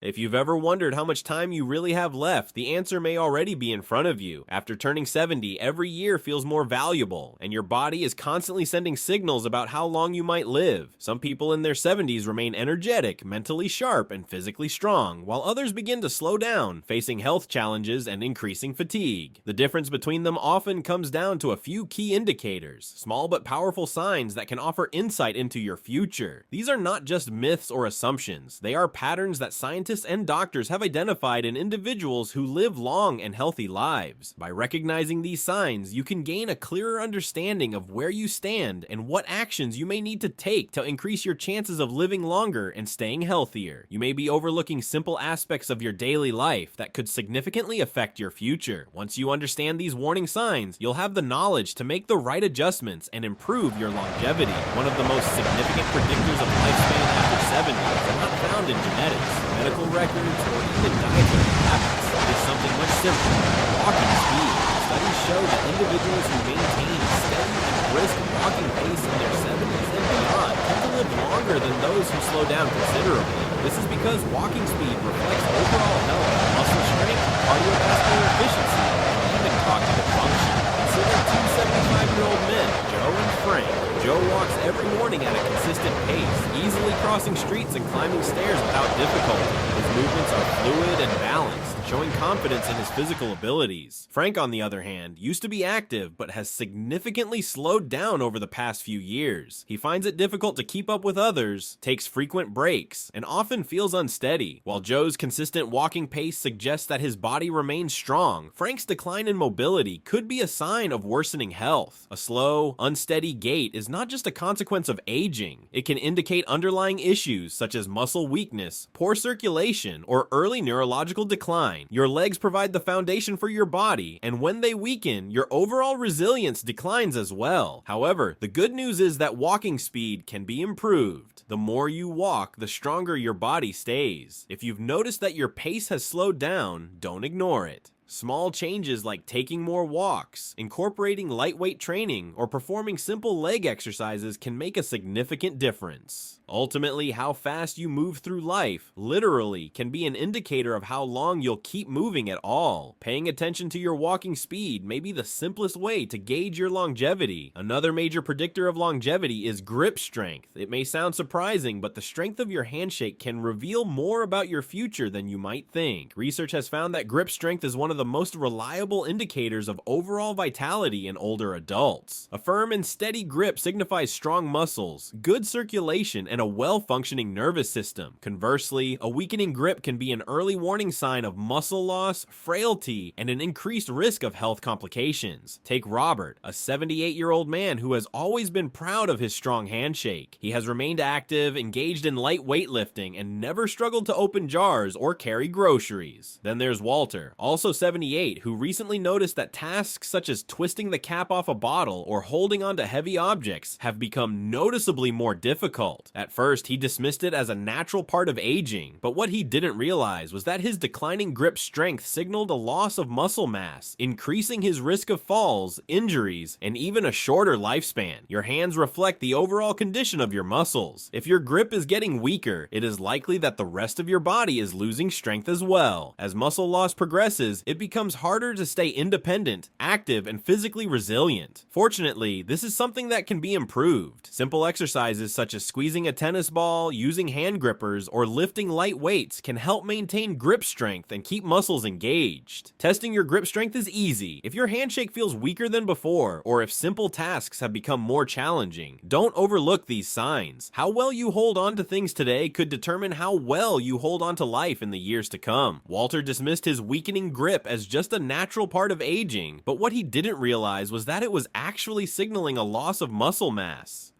If you've ever wondered how much time you really have left, the answer may already be in front of you. After turning 70, every year feels more valuable, and your body is constantly sending signals about how long you might live. Some people in their 70s remain energetic, mentally sharp, and physically strong, while others begin to slow down, facing health challenges and increasing fatigue. The difference between them often comes down to a few key indicators, small but powerful signs that can offer insight into your future. These are not just myths or assumptions, they are patterns that scientists and doctors have identified in individuals who live long and healthy lives. By recognizing these signs, you can gain a clearer understanding of where you stand and what actions you may need to take to increase your chances of living longer and staying healthier. You may be overlooking simple aspects of your daily life that could significantly affect your future. Once you understand these warning signs, you'll have the knowledge to make the right adjustments and improve your longevity. One of the most significant predictors of lifespan after 70 are not found in genetics, medical records, or even dietary habits. It is something much simpler: walking speed. Studies show that individuals who maintain a steady and brisk walking pace in their 70s and beyond tend to live longer than those who slow down considerably. This is because walking speed reflects overall health, muscle strength, cardiovascular efficiency, and even cognitive function. Consider two 75-year-old men, Joe and Frank. Joe walks every morning at a consistent pace, easily crossing streets and climbing stairs without difficulty. His movements are fluid and balanced, showing confidence in his physical abilities. Frank, on the other hand, used to be active but has significantly slowed down over the past few years. He finds it difficult to keep up with others, takes frequent breaks, and often feels unsteady. While Joe's consistent walking pace suggests that his body remains strong, Frank's decline in mobility could be a sign of worsening health. A slow, unsteady gait is not just a consequence of aging. It can indicate underlying issues such as muscle weakness, poor circulation, or early neurological decline. Your legs provide the foundation for your body, and when they weaken, your overall resilience declines as well. However, the good news is that walking speed can be improved. The more you walk, the stronger your body stays. If you've noticed that your pace has slowed down, don't ignore it. Small changes like taking more walks, incorporating lightweight training, or performing simple leg exercises can make a significant difference. Ultimately, how fast you move through life, literally, can be an indicator of how long you'll keep moving at all. Paying attention to your walking speed may be the simplest way to gauge your longevity. Another major predictor of longevity is grip strength. It may sound surprising, but the strength of your handshake can reveal more about your future than you might think. Research has found that grip strength is one of the most reliable indicators of overall vitality in older adults. A firm and steady grip signifies strong muscles, good circulation, and a well-functioning nervous system. Conversely, a weakening grip can be an early warning sign of muscle loss, frailty, and an increased risk of health complications. Take Robert, a 78-year-old man who has always been proud of his strong handshake. He has remained active, engaged in light weightlifting, and never struggled to open jars or carry groceries. Then there's Walter, also 78, who recently noticed that tasks such as twisting the cap off a bottle or holding onto heavy objects have become noticeably more difficult. At first, he dismissed it as a natural part of aging, but what he didn't realize was that his declining grip strength signaled a loss of muscle mass, increasing his risk of falls, injuries, and even a shorter lifespan. Your hands reflect the overall condition of your muscles. If your grip is getting weaker, it is likely that the rest of your body is losing strength as well. As muscle loss progresses, it becomes harder to stay independent, active, and physically resilient. Fortunately, this is something that can be improved. Simple exercises such as squeezing a tennis ball, using hand grippers, or lifting light weights can help maintain grip strength and keep muscles engaged. Testing your grip strength is easy. If your handshake feels weaker than before, or if simple tasks have become more challenging, don't overlook these signs. How well you hold on to things today could determine how well you hold on to life in the years to come. Walter dismissed his weakening grip as just a natural part of aging, but what he didn't realize was that it was actually signaling a loss of muscle mass.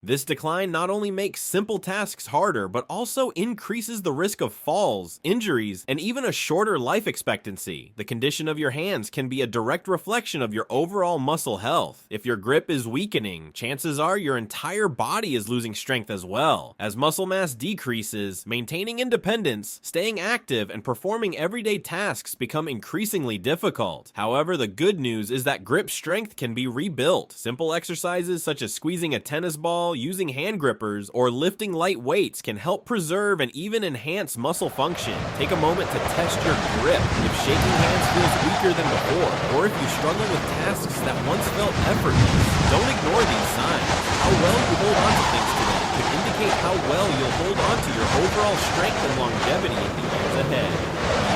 This decline not only makes simple tasks harder, but also increases the risk of falls, injuries, and even a shorter life expectancy. The condition of your hands can be a direct reflection of your overall muscle health. If your grip is weakening, chances are your entire body is losing strength as well. As muscle mass decreases, maintaining independence, staying active, and performing everyday tasks become increasingly difficult. However, the good news is that grip strength can be rebuilt. Simple exercises such as squeezing a tennis ball, using hand grippers or lifting light weights can help preserve and even enhance muscle function. Take a moment to test your grip. If shaking hands feels weaker than before, or if you struggle with tasks that once felt effortless, don't ignore these signs. How well you hold on to things today could indicate how well you'll hold on to your overall strength and longevity in the years ahead.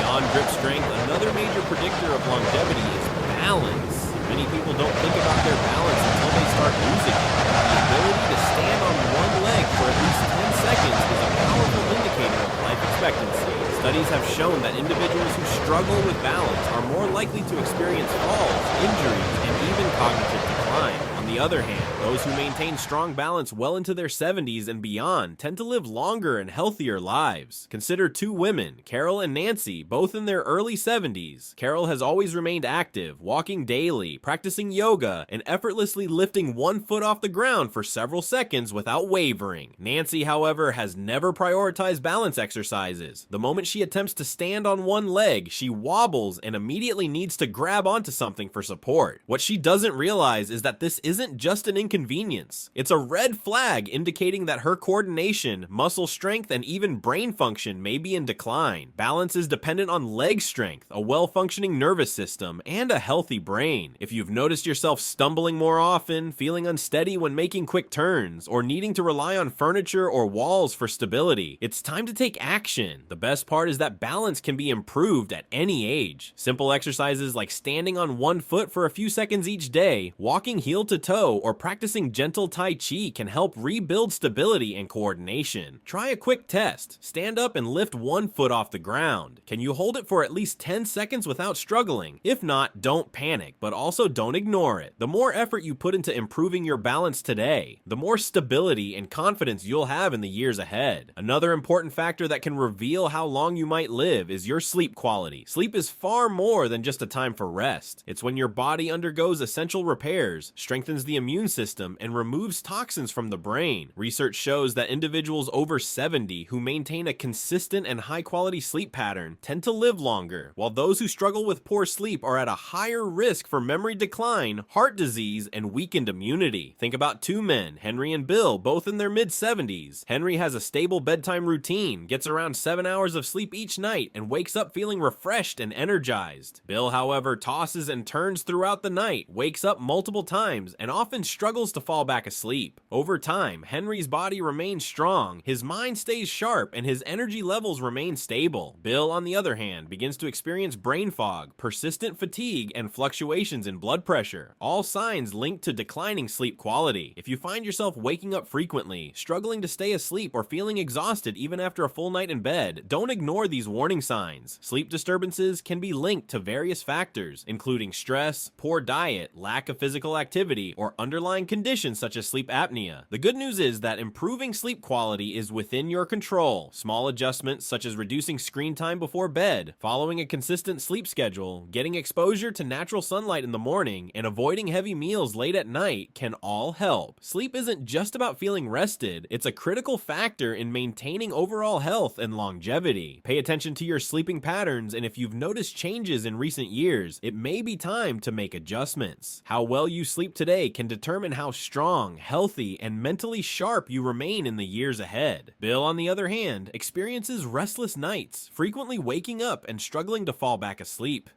Beyond grip strength, another major predictor of longevity is balance. Many people don't think about their balance until they start losing it. The ability to stand on one leg for at least 10 seconds is a powerful indicator of life expectancy. Studies have shown that individuals who struggle with balance are more likely to experience falls, injuries, and even cognitive decline. On the other hand, those who maintain strong balance well into their 70s and beyond tend to live longer and healthier lives. Consider two women, Carol and Nancy, both in their early 70s. Carol has always remained active, walking daily, practicing yoga, and effortlessly lifting one foot off the ground for several seconds without wavering. Nancy, however, has never prioritized balance exercises. The moment she attempts to stand on one leg, she wobbles and immediately needs to grab onto something for support. What she doesn't realize is that this isn't just an inconvenience. It's a red flag indicating that her coordination, muscle strength, and even brain function may be in decline. Balance is dependent on leg strength, a well-functioning nervous system, and a healthy brain. If you've noticed yourself stumbling more often, feeling unsteady when making quick turns, or needing to rely on furniture or walls for stability, it's time to take action. The best part is that balance can be improved at any age. Simple exercises like standing on one foot for a few seconds each day, walking heel to toe, or practicing gentle Tai Chi can help rebuild stability and coordination. Try a quick test. Stand up and lift one foot off the ground. Can you hold it for at least 10 seconds without struggling? If not, don't panic, but also don't ignore it. The more effort you put into improving your balance today, the more stability and confidence you'll have in the years ahead. Another important factor that can reveal how long you might live is your sleep quality. Sleep is far more than just a time for rest. It's when your body undergoes essential repairs, strengthens the immune system, and removes toxins from the brain. Research shows that individuals over 70 who maintain a consistent and high-quality sleep pattern tend to live longer, while those who struggle with poor sleep are at a higher risk for memory decline, heart disease, and weakened immunity. Think about two men, Henry and Bill, both in their mid-70s. Henry has a stable bedtime routine, gets around 7 hours of sleep each night, and wakes up feeling refreshed and energized. Bill, however, tosses and turns throughout the night, wakes up multiple times, and often struggles to fall back asleep. Over time, Henry's body remains strong, his mind stays sharp, and his energy levels remain stable. Bill, on the other hand, begins to experience brain fog, persistent fatigue, and fluctuations in blood pressure, all signs linked to declining sleep quality. If you find yourself waking up frequently, struggling to stay asleep, or feeling exhausted even after a full night in bed, don't ignore these warning signs. Sleep disturbances can be linked to various factors, including stress, poor diet, lack of physical activity, or underlying conditions such as sleep apnea. The good news is that improving sleep quality is within your control. Small adjustments such as reducing screen time before bed, following a consistent sleep schedule, getting exposure to natural sunlight in the morning, and avoiding heavy meals late at night can all help. Sleep isn't just about feeling rested, it's a critical factor in maintaining overall health and longevity. Pay attention to your sleeping patterns, and if you've noticed changes in recent years, it may be time to make adjustments. How well you sleep today can determine how strong, healthy, and mentally sharp you remain in the years ahead. Bill, on the other hand, experiences restless nights, frequently waking up and struggling to fall back asleep.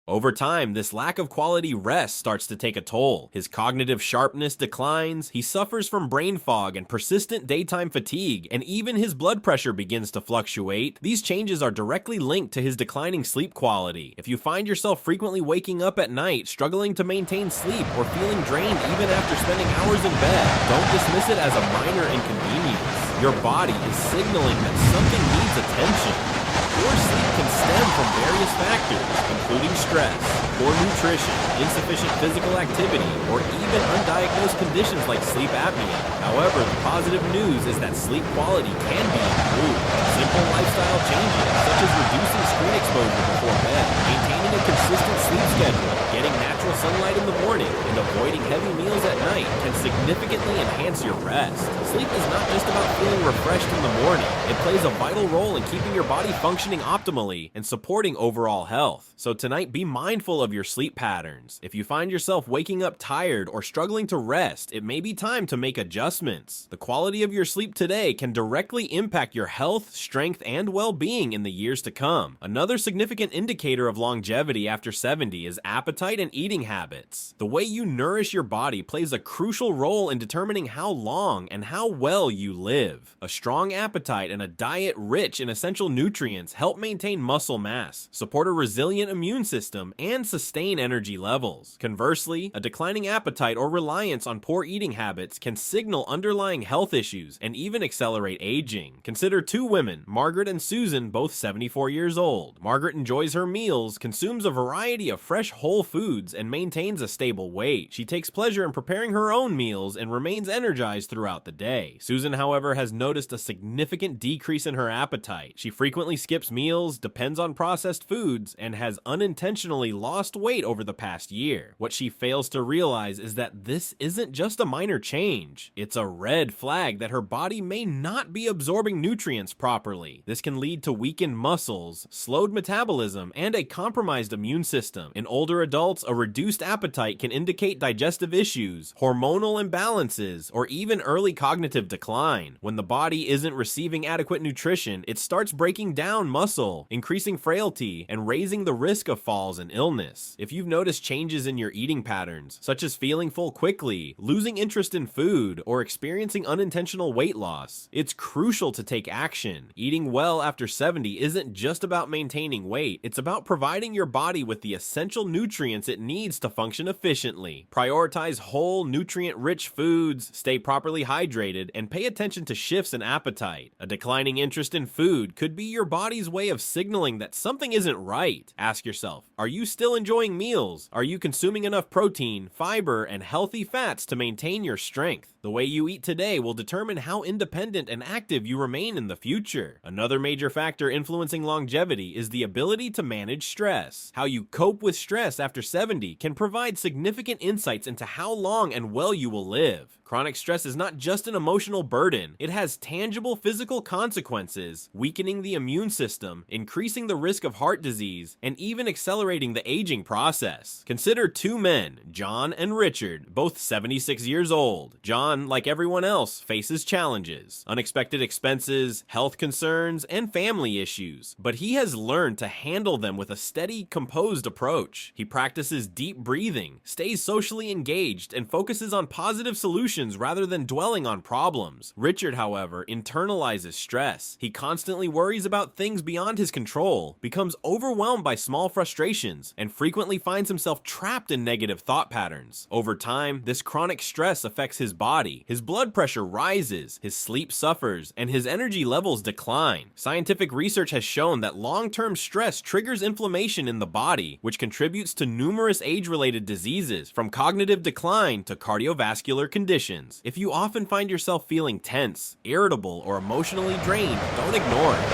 Over time, this lack of quality rest starts to take a toll. His cognitive sharpness declines, he suffers from brain fog and persistent daytime fatigue, and even his blood pressure begins to fluctuate. These changes are directly linked to his declining sleep quality. If you find yourself frequently waking up at night, struggling to maintain sleep, or feeling drained even after spending hours in bed, don't dismiss it as a minor inconvenience. Your body is signaling that something needs attention. Poor sleep can stem from various factors, including stress, poor nutrition, insufficient physical activity, or even undiagnosed conditions like sleep apnea. However, the positive news is that sleep quality can be improved. Simple lifestyle changes, such as reducing screen exposure before bed, maintaining a consistent sleep schedule, getting natural sunlight in the morning and avoiding heavy meals at night can significantly enhance your rest. Sleep is not just about feeling refreshed in the morning. It plays a vital role in keeping your body functioning optimally and supporting overall health. So tonight, be mindful of your sleep patterns. If you find yourself waking up tired or struggling to rest, it may be time to make adjustments. The quality of your sleep today can directly impact your health, strength, and well-being in the years to come. Another significant indicator of longevity after 70 is appetite and eating habits. The way you nourish your body plays a crucial role in determining how long and how well you live. A strong appetite and a diet rich in essential nutrients help maintain muscle mass, support a resilient immune system, and sustain energy levels. Conversely, a declining appetite or reliance on poor eating habits can signal underlying health issues and even accelerate aging. Consider two women, Margaret and Susan, both 74 years old. Margaret enjoys her meals, consumes a variety of fresh whole foods, and maintains a stable weight. She takes pleasure in preparing her own meals and remains energized throughout the day. Susan, however, has noticed a significant decrease in her appetite. She frequently skips meals, depends on processed foods, and has unintentionally lost weight over the past year. What she fails to realize is that this isn't just a minor change. It's a red flag that her body may not be absorbing nutrients properly. This can lead to weakened muscles, slowed metabolism, and a compromised immune system. In older adults, a reduced appetite can indicate digestive issues, hormonal imbalances, or even early cognitive decline. When the body isn't receiving adequate nutrition, it starts breaking down muscle, increasing frailty, and raising the risk of falls and illness. If you've noticed changes in your eating patterns, such as feeling full quickly, losing interest in food, or experiencing unintentional weight loss, it's crucial to take action. Eating well after 70 isn't just about maintaining weight, it's about providing your body with the essential nutrients it needs to function efficiently. Prioritize whole, nutrient-rich foods, stay properly hydrated, and pay attention to shifts in appetite. A declining interest in food could be your body's way of signaling that something isn't right. Ask yourself, are you still enjoying meals? Are you consuming enough protein, fiber, and healthy fats to maintain your strength? The way you eat today will determine how independent and active you remain in the future. Another major factor influencing longevity is the ability to manage stress. How you cope with stress after 70 can provide significant insights into how long and well you will live. Chronic stress is not just an emotional burden, it has tangible physical consequences, weakening the immune system, increasing the risk of heart disease, and even accelerating the aging process. Consider two men, John and Richard, both 76 years old. John, like everyone else, faces challenges, unexpected expenses, health concerns, and family issues, but he has learned to handle them with a steady, composed approach. He practices deep breathing, stays socially engaged, and focuses on positive solutions rather than dwelling on problems. Richard, however, internalizes stress. He constantly worries about things beyond his control, becomes overwhelmed by small frustrations, and frequently finds himself trapped in negative thought patterns. Over time, this chronic stress affects his body. His blood pressure rises, his sleep suffers, and his energy levels decline. Scientific research has shown that long-term stress triggers inflammation in the body, which contributes to numerous age-related diseases, from cognitive decline to cardiovascular conditions. If you often find yourself feeling tense, irritable, or emotionally drained, don't ignore it.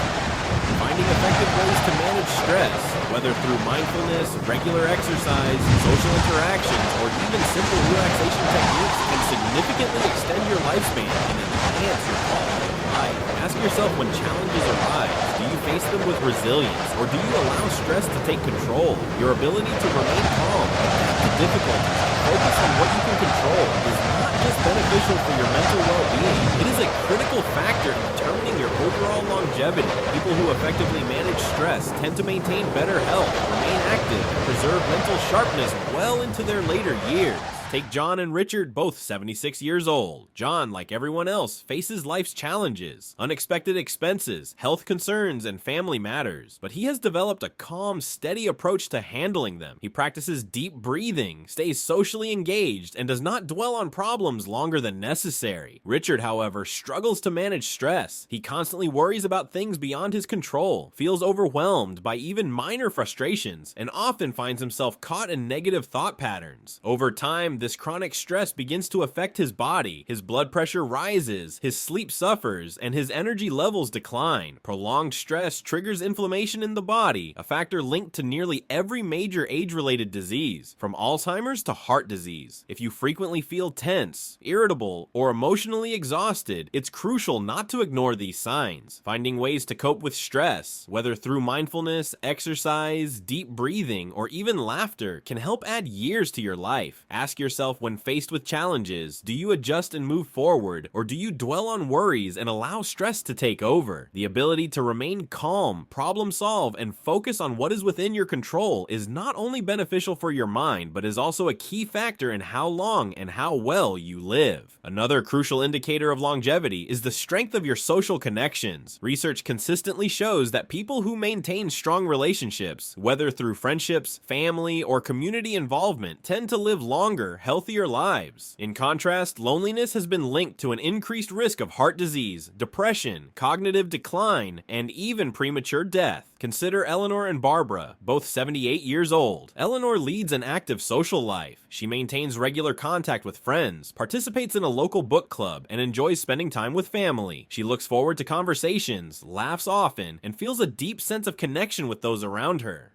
Finding effective ways to manage stress, whether through mindfulness, regular exercise, social interactions, or even simple relaxation techniques, can significantly extend your lifespan and enhance your quality of life. Ask yourself, when challenges arise, do you face them with resilience, or do you allow stress to take control? Your ability to remain calm, adapt to difficulties, and focus on what you can control is not just beneficial for your mental well-being, it is a critical factor in determining your overall longevity. People who effectively manage stress tend to maintain better health, remain active, and preserve mental sharpness well into their later years. Take John and Richard, both 76 years old. John, like everyone else, faces life's challenges, unexpected expenses, health concerns, and family matters, but he has developed a calm, steady approach to handling them. He practices deep breathing, stays socially engaged, and does not dwell on problems is longer than necessary. Richard, however, struggles to manage stress. He constantly worries about things beyond his control, feels overwhelmed by even minor frustrations, and often finds himself caught in negative thought patterns. Over time, this chronic stress begins to affect his body. His blood pressure rises, his sleep suffers, and his energy levels decline. Prolonged stress triggers inflammation in the body, a factor linked to nearly every major age-related disease, from Alzheimer's to heart disease. If you frequently feel tense, irritable, or emotionally exhausted, it's crucial not to ignore these signs. Finding ways to cope with stress, whether through mindfulness, exercise, deep breathing, or even laughter, can help add years to your life. Ask yourself, when faced with challenges, do you adjust and move forward, or do you dwell on worries and allow stress to take over? The ability to remain calm, problem solve, and focus on what is within your control is not only beneficial for your mind, but is also a key factor in how long and how well you live. Another crucial indicator of longevity is the strength of your social connections. Research consistently shows that people who maintain strong relationships, whether through friendships, family, or community involvement, tend to live longer, healthier lives. In contrast, loneliness has been linked to an increased risk of heart disease, depression, cognitive decline, and even premature death. Consider Eleanor and Barbara, both 78 years old. Eleanor leads an active social life. She maintains regular contact with friends, participates in a local book club, and enjoys spending time with family. She looks forward to conversations, laughs often, and feels a deep sense of connection with those around her.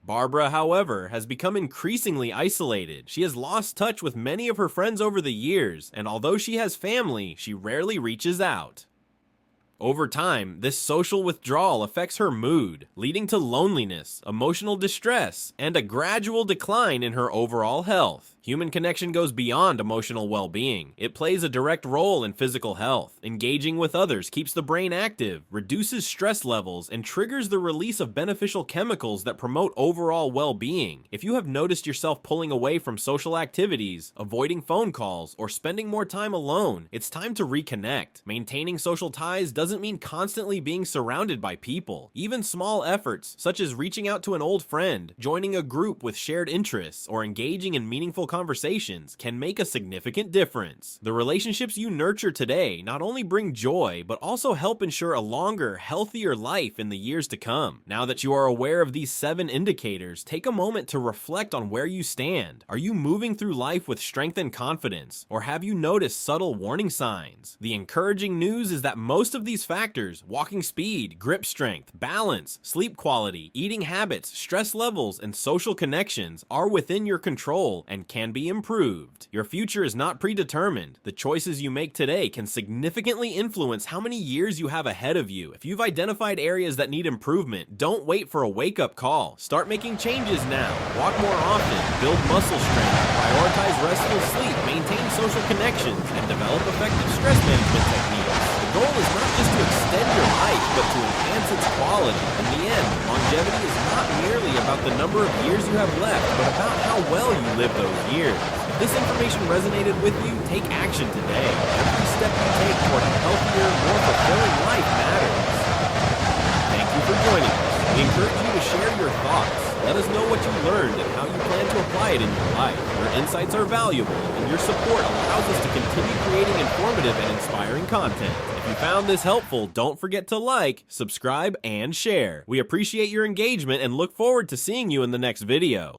Barbara, however, has become increasingly isolated. She has lost touch with many of her friends over the years, and although she has family, she rarely reaches out. Over time, this social withdrawal affects her mood, leading to loneliness, emotional distress, and a gradual decline in her overall health. Human connection goes beyond emotional well-being. It plays a direct role in physical health. Engaging with others keeps the brain active, reduces stress levels, and triggers the release of beneficial chemicals that promote overall well-being. If you have noticed yourself pulling away from social activities, avoiding phone calls, or spending more time alone, it's time to reconnect. Maintaining social ties doesn't mean constantly being surrounded by people. Even small efforts, such as reaching out to an old friend, joining a group with shared interests, or engaging in meaningful conversations, can make a significant difference. The relationships you nurture today not only bring joy, but also help ensure a longer, healthier life in the years to come. Now that you are aware of these 7 indicators, take a moment to reflect on where you stand. Are you moving through life with strength and confidence, or have you noticed subtle warning signs? The encouraging news is that most of these factors, walking speed, grip strength, balance, sleep quality, eating habits, stress levels, and social connections, are within your control and can be improved. Your future is not predetermined. The choices you make today can significantly influence how many years you have ahead of you. If you've identified areas that need improvement, don't wait for a wake-up call. Start making changes now. Walk more often, build muscle strength, prioritize restful sleep, maintain social connections, and develop effective stress management techniques. The goal is not just to extend your life, but to enhance its quality. In the end, longevity is not merely about the number of years you have left, but about how well you live those years. If this information resonated with you, take action today. Every step you take toward a healthier, more fulfilling life matters. Thank you for joining us. We encourage you to share your thoughts. Let us know what you learned and how you plan to apply it in your life. Your insights are valuable, and your support allows us to continue creating informative and inspiring content. If you found this helpful, don't forget to like, subscribe, and share. We appreciate your engagement and look forward to seeing you in the next video.